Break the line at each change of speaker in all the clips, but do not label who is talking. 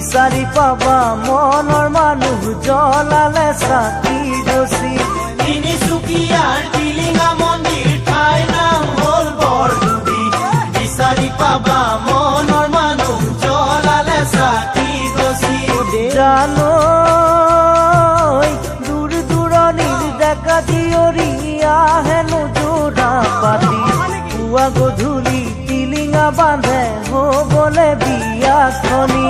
বিচাৰি পাবা মনৰ মানুহ জ্বলালে চাকি গছি
তিনিচুকীয়াৰ টিলিঙা মন্দিৰ ঠাই নাম হ'ল বৰডুবি বিচাৰি পাবা মনৰ মানুহ জ্বলালে চাকি গছি
জানো দূৰ দূৰণিৰ ডেকা জীয়ৰী আহেনো যোৰা পাতি পুৱা গধূলি টিলিঙা বান্ধে হ'বলে বিয়াখনি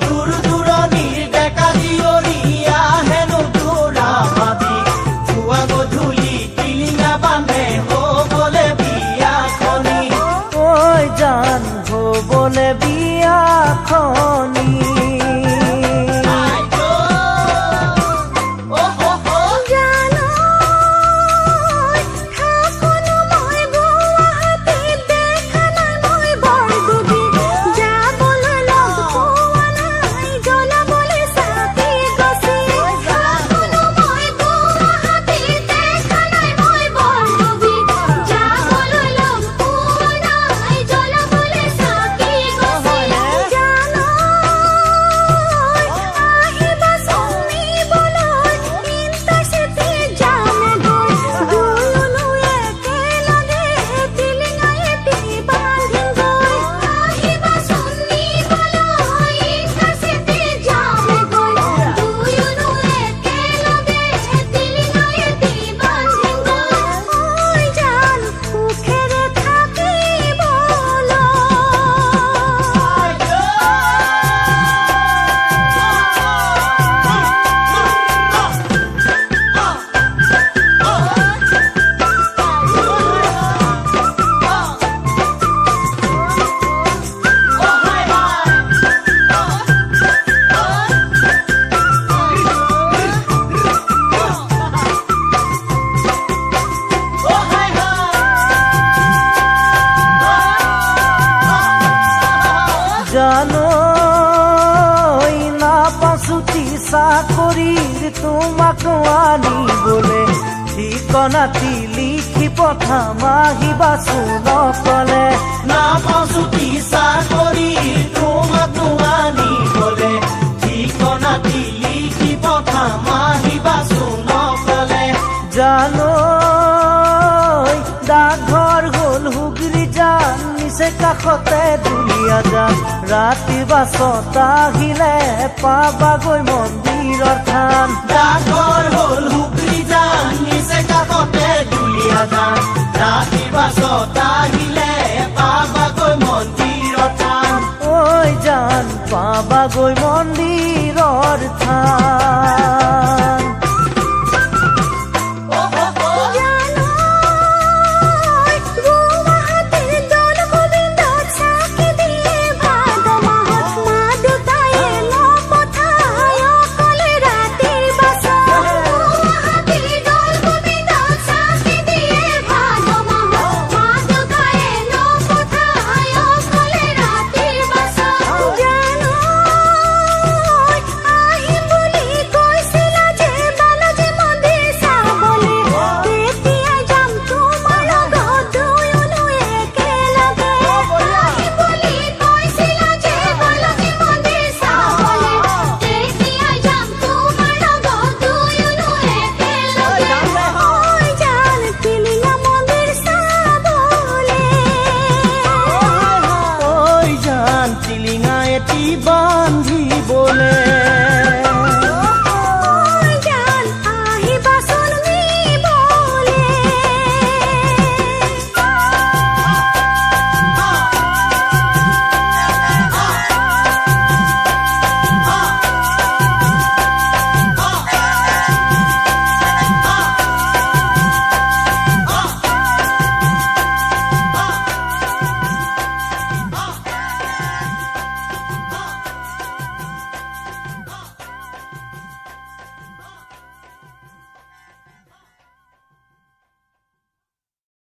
দূৰ দূৰণিৰ ডেকা জীয়ৰী আহেনো যোৰা পাতি পুৱা গধূলি টিলিঙা বান্ধে হ'বলে বিয়াখনি
ঐ জান হ'বলে বিয়াখনি জানো না পাছুটি চাকৰিৰ তোমাক আনিবলে ঠিকনাটি লিখি পঠাম আহিবাচোন অকলে
না পাছুটি চাকৰিৰ তোমাক আনিবলে ঠিকনাটি লিখি পঠাম আহিবাচোন অকলে
জানো ডাকঘৰ হ'ল হুগৰি যান নিচে কাষতে দুলীয়া যান ৰাতি বাছত আহিলে পাবাগৈ মন্দিৰৰ থান
ডাকঘৰ হ'ল হুগৰি যান নিচে কাষতে দুলীয়া যান ৰাতি বাছত আহিলে পাবাগৈ মন্দিৰৰ থান
ঐ জান পাবাগৈ মন্দিৰৰ থান